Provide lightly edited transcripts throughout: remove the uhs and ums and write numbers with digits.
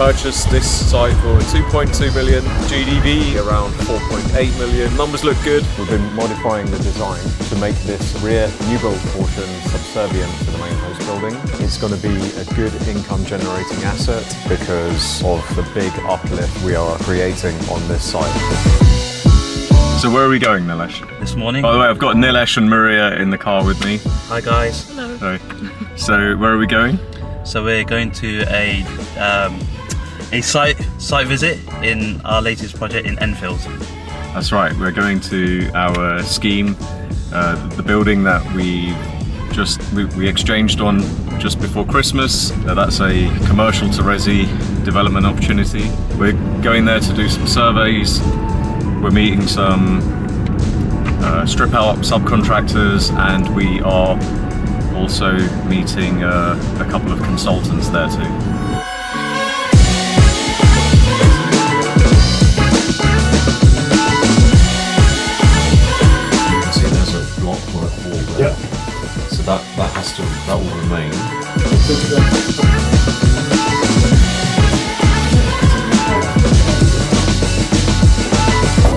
purchased this site for 2.2 million, GDV around 4.8 million. Numbers look good. We've been modifying the design to make this rear new build portion subservient to the main host building. It's going to be a good income generating asset because of the big uplift we are creating on this site. So where are we going, Nilesh? This morning. By the way, I've got Nilesh and Maria in the car with me. Hi guys. Hello. Hi. So where are we going? So we're going to a site visit in our latest project in Enfield. That's right. We're going to our scheme, the building that we exchanged on just before Christmas. That's a commercial to resi development opportunity. We're going there to do some surveys. We're meeting some strip out subcontractors, and we are also meeting a couple of consultants there too. You can see there's a block work wall there. Yeah. So that will remain.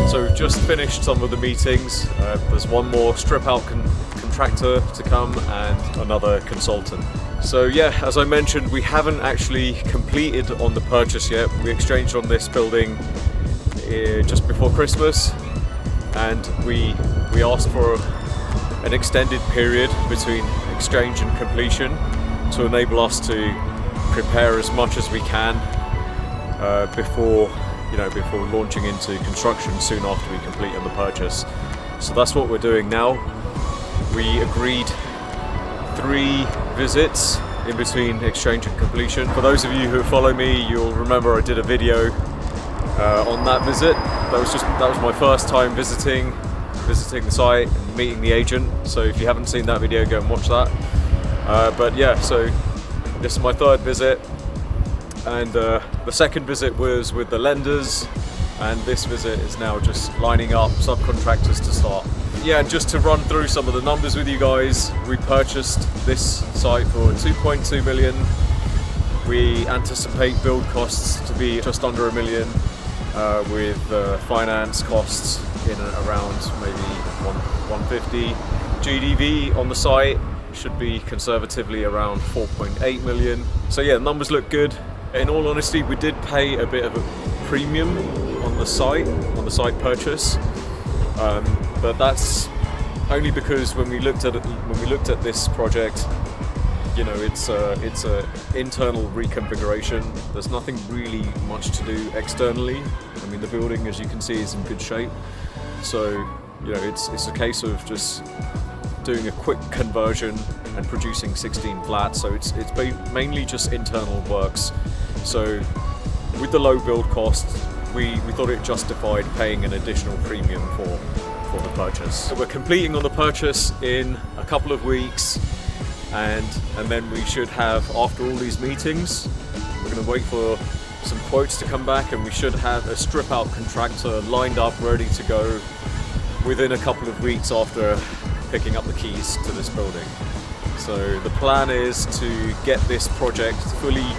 So we've just finished some of the meetings. There's one more strip out contractor to come and another consultant. So yeah, as I mentioned, we haven't actually completed on the purchase yet. We exchanged on this building just before Christmas, and we asked for an extended period between exchange and completion to enable us to prepare as much as we can before launching into construction soon after we complete on the purchase. So that's what we're doing now. We agreed 3 visits in between exchange and completion. For those of you who follow me, you'll remember I did a video on that visit. That was my first time visiting the site and meeting the agent. So if you haven't seen that video, go and watch that. But yeah, so this is my 3rd visit, and the second visit was with the lenders, and this visit is now just lining up subcontractors to start. Yeah, just to run through some of the numbers with you guys, we purchased this site for 2.2 million. We anticipate build costs to be just under $1 million, with finance costs in around maybe 150. GDV on the site should be conservatively around 4.8 million. So yeah, the numbers look good. In all honesty, we did pay a bit of a premium on the site purchase, but that's only because when we looked at this project, you know, it's a internal reconfiguration. There's nothing really much to do externally. I mean, the building, as you can see, is in good shape. So, you know, it's a case of just doing a quick conversion and producing 16 flats. So it's mainly just internal works. So with the low build cost, we thought it justified paying an additional premium for the purchase. So we're completing on the purchase in a couple of weeks, and then we should have, after all these meetings, we're going to wait for some quotes to come back, and we should have a strip out contractor lined up ready to go within a couple of weeks after picking up the keys to this building. So the plan is to get this project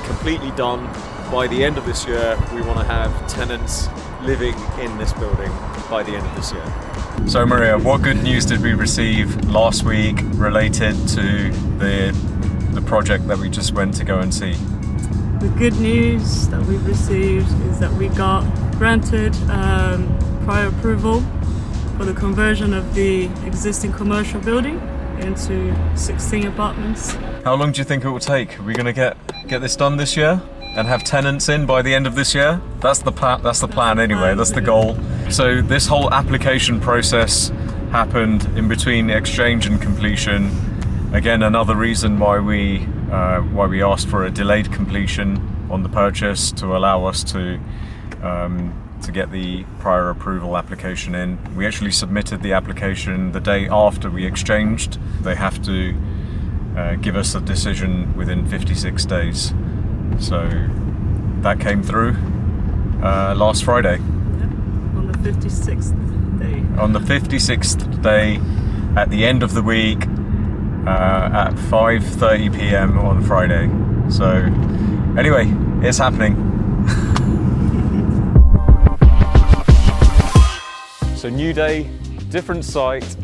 completely done by the end of this year. We want to have tenants living in this building by the end of this year. So Maria, what good news did we receive last week related to the project that we just went to go and see? The good news that we've received is that we got granted prior approval for the conversion of the existing commercial building into 16 apartments. How long do you think it will take? Are we going to get this done this year and have tenants in by the end of this year? That's the plan anyway. That's the goal. So this whole application process happened in between exchange and completion. Again, another reason why we asked for a delayed completion on the purchase, to allow us to get the prior approval application in. We actually submitted the application the day after we exchanged. They have to give us a decision within 56 days. So that came through last Friday. On the 56th day. On the 56th day, at the end of the week, at 5:30 p.m. on Friday. So anyway, it's happening. So new day, different site.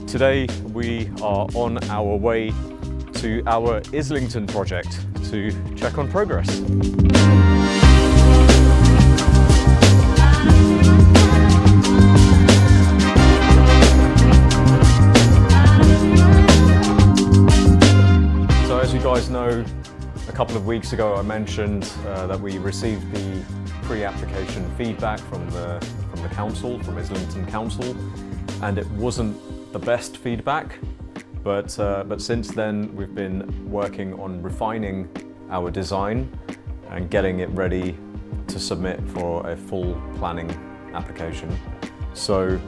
Today we are on our way to our Islington project to check on progress. So as you guys know, a couple of weeks ago I mentioned that we received the pre-application feedback from the council, from Islington Council, and it wasn't the best feedback, but since then we've been working on refining our design and getting it ready to submit for a full planning application. So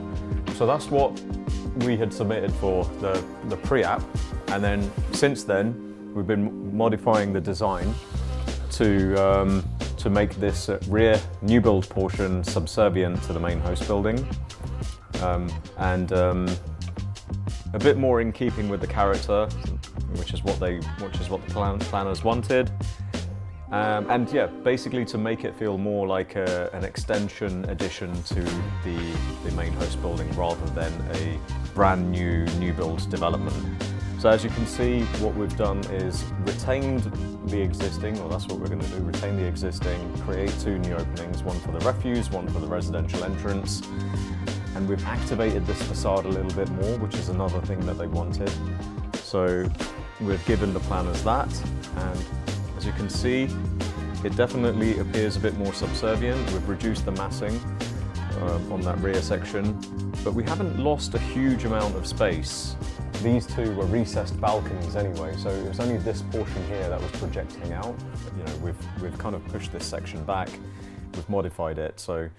that's what we had submitted for the pre-app, and then since then we've been modifying the design to make this rear new build portion subservient to the main host building, and a bit more in keeping with the character, which is what the planners wanted, and yeah, basically to make it feel more like an extension addition to the main host building rather than a brand new build development. So as you can see, what we've done is retained the existing, or that's what we're going to do, retain the existing, create two new openings, one for the refuse, one for the residential entrance. And we've activated this facade a little bit more, which is another thing that they wanted. So we've given the planners that, and as you can see, it definitely appears a bit more subservient. We've reduced the massing on that rear section, but we haven't lost a huge amount of space. These two were recessed balconies anyway, so it was only this portion here that was projecting out. You know, we've kind of pushed this section back, we've modified it. So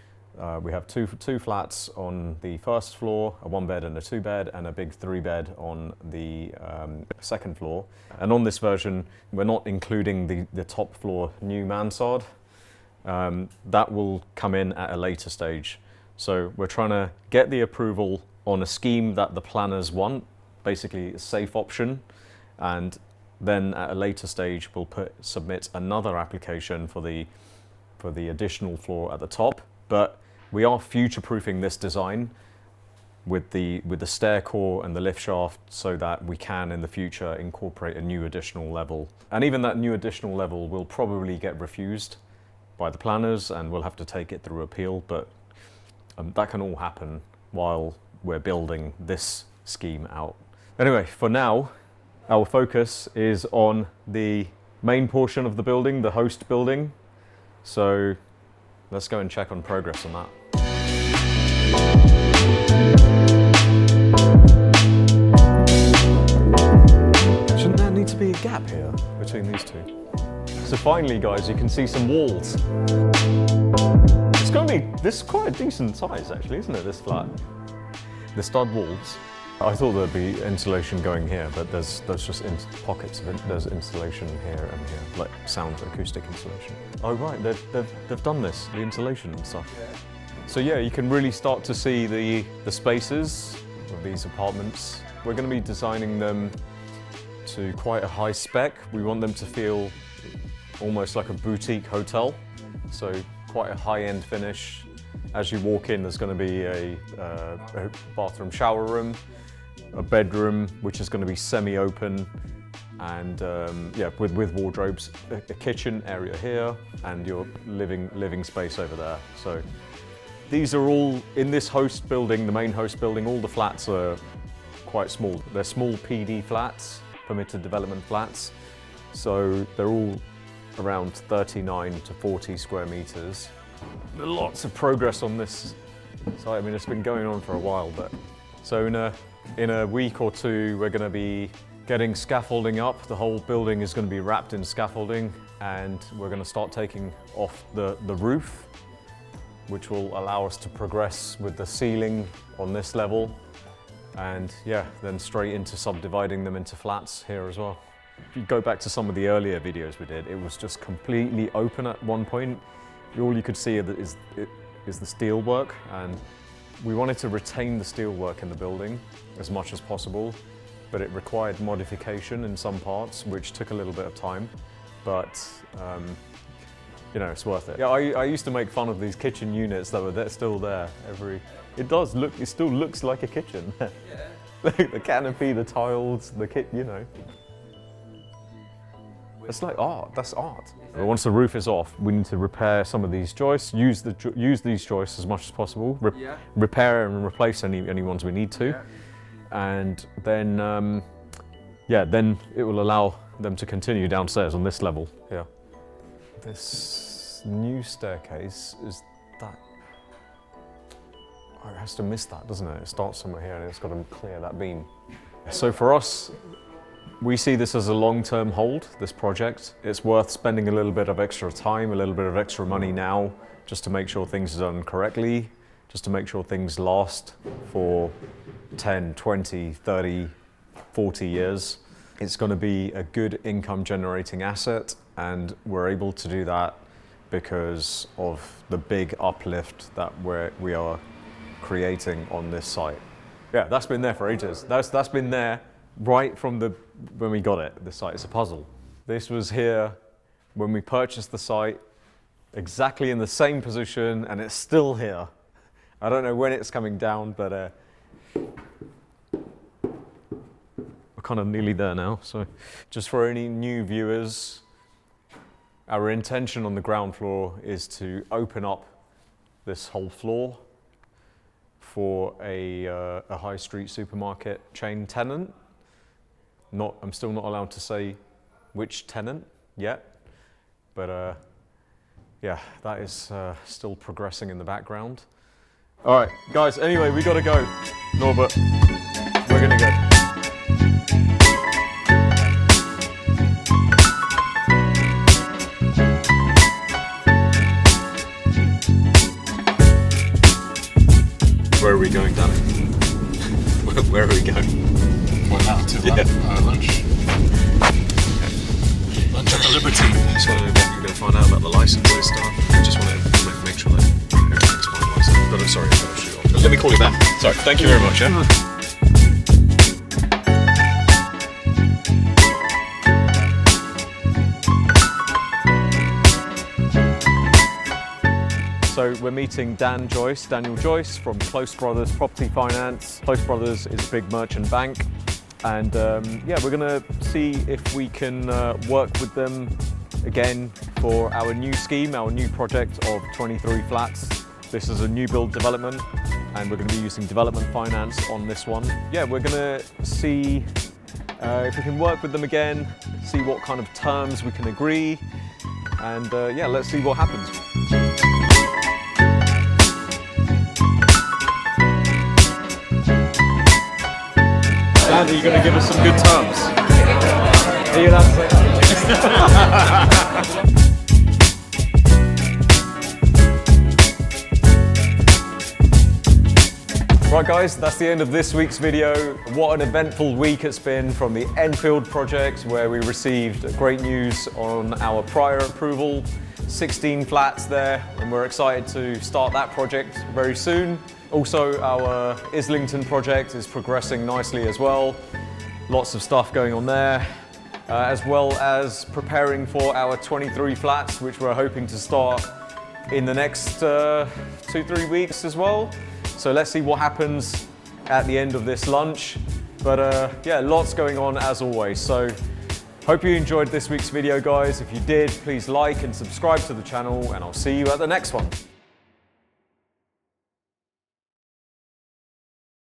we have two flats on the first floor, a 1-bed and a 2-bed, and a big 3-bed on the second floor. And on this version, we're not including the top floor new mansard. That will come in at a later stage. So we're trying to get the approval on a scheme that the planners want, basically a safe option, and then at a later stage we'll submit another application for the additional floor at the top. But we are future-proofing this design with the stair core and the lift shaft so that we can in the future incorporate a new additional level. And even that new additional level will probably get refused by the planners and we'll have to take it through appeal, but that can all happen while we're building this scheme out. Anyway, for now, our focus is on the main portion of the building, the host building. So let's go and check on progress on that. Shouldn't there need to be a gap here between these two? So finally, guys, you can see some walls. This is quite a decent size actually, isn't it, this flat? The stud walls. I thought there'd be insulation going here, but there's just pockets of it. There's insulation here and here, like sound acoustic insulation. Oh right, they've done this, the insulation and stuff. Yeah. So yeah, you can really start to see the spaces of these apartments. We're going to be designing them to quite a high spec. We want them to feel almost like a boutique hotel, so quite a high-end finish. As you walk in, there's going to be a bathroom shower room, a bedroom which is going to be semi-open, and yeah, with wardrobes, a kitchen area here, and your living space over there. So these are all in this host building, the main host building. All the flats are quite small. They're small PD flats, permitted development flats. So they're all around 39 to 40 square meters. Lots of progress on this site. I mean, it's been going on for a while, but so in a week or two, we're going to be getting scaffolding up. The whole building is going to be wrapped in scaffolding, and we're going to start taking off the roof, which will allow us to progress with the ceiling on this level, and yeah, then straight into subdividing them into flats here as well. If you go back to some of the earlier videos we did, it was just completely open at one point. All you could see is the steel work, and we wanted to retain the steel work in the building as much as possible, but it required modification in some parts, which took a little bit of time, but you know, it's worth it. Yeah, I used to make fun of these kitchen units that were still there every It does look, it still looks like a kitchen. Yeah. The canopy, the tiles, the kit, you know. It's like art, that's art. Once the roof is off, we need to repair some of these joists, use these joists as much as possible, repair and replace any ones we need to. And then, then it will allow them to continue downstairs on this level. Yeah. This new staircase is that. Oh, it has to miss that, doesn't it? It starts somewhere here and it's got to clear that beam. So for us, we see this as a long-term hold, this project. It's worth spending a little bit of extra time, a little bit of extra money now, just to make sure things are done correctly, just to make sure things last for 10, 20, 30, 40 years. It's going to be a good income generating asset, and we're able to do that because of the big uplift that we are creating on this site. Yeah, that's been there for ages. That's been there right from when we got it. The site is a puzzle. This was here when we purchased the site, exactly in the same position, and it's still here. I don't know when it's coming down, but we're kind of nearly there now. So just for any new viewers, our intention on the ground floor is to open up this whole floor for a high street supermarket chain tenant. I'm still not allowed to say which tenant yet, but yeah, that is still progressing in the background. All right, guys, anyway, we gotta go. Norbert, we're gonna go. Where are we going, Danny? Where are we going? Well, now to lunch. Lunch at the Liberty. Just want to know what you're going to find out about the licenses stuff. I just want to make sure that everything's finalised. But I'm sorry, I've got to shoot off. Let me call you back. Sorry, thank you very much, yeah? So we're meeting Daniel Joyce from Close Brothers Property Finance. Close Brothers is a big merchant bank, and yeah, we're going to see if we can work with them again for our new scheme, our new project of 23 flats. This is a new build development, and we're going to be using development finance on this one. Yeah, we're going to see if we can work with them again, see what kind of terms we can agree, and yeah, let's see what happens. Andy, you're going to give us some good terms. Are you allowed to say that? Right guys, that's the end of this week's video. What an eventful week it's been from the Enfield project, where we received great news on our prior approval. 16 flats there, and we're excited to start that project very soon. Also, our Islington project is progressing nicely as well. Lots of stuff going on there, as well as preparing for our 23 flats, which we're hoping to start in the next 2-3 weeks as well. So let's see what happens at the end of this lunch. But yeah, lots going on as always. So hope you enjoyed this week's video, guys. If you did, please like and subscribe to the channel, and I'll see you at the next one.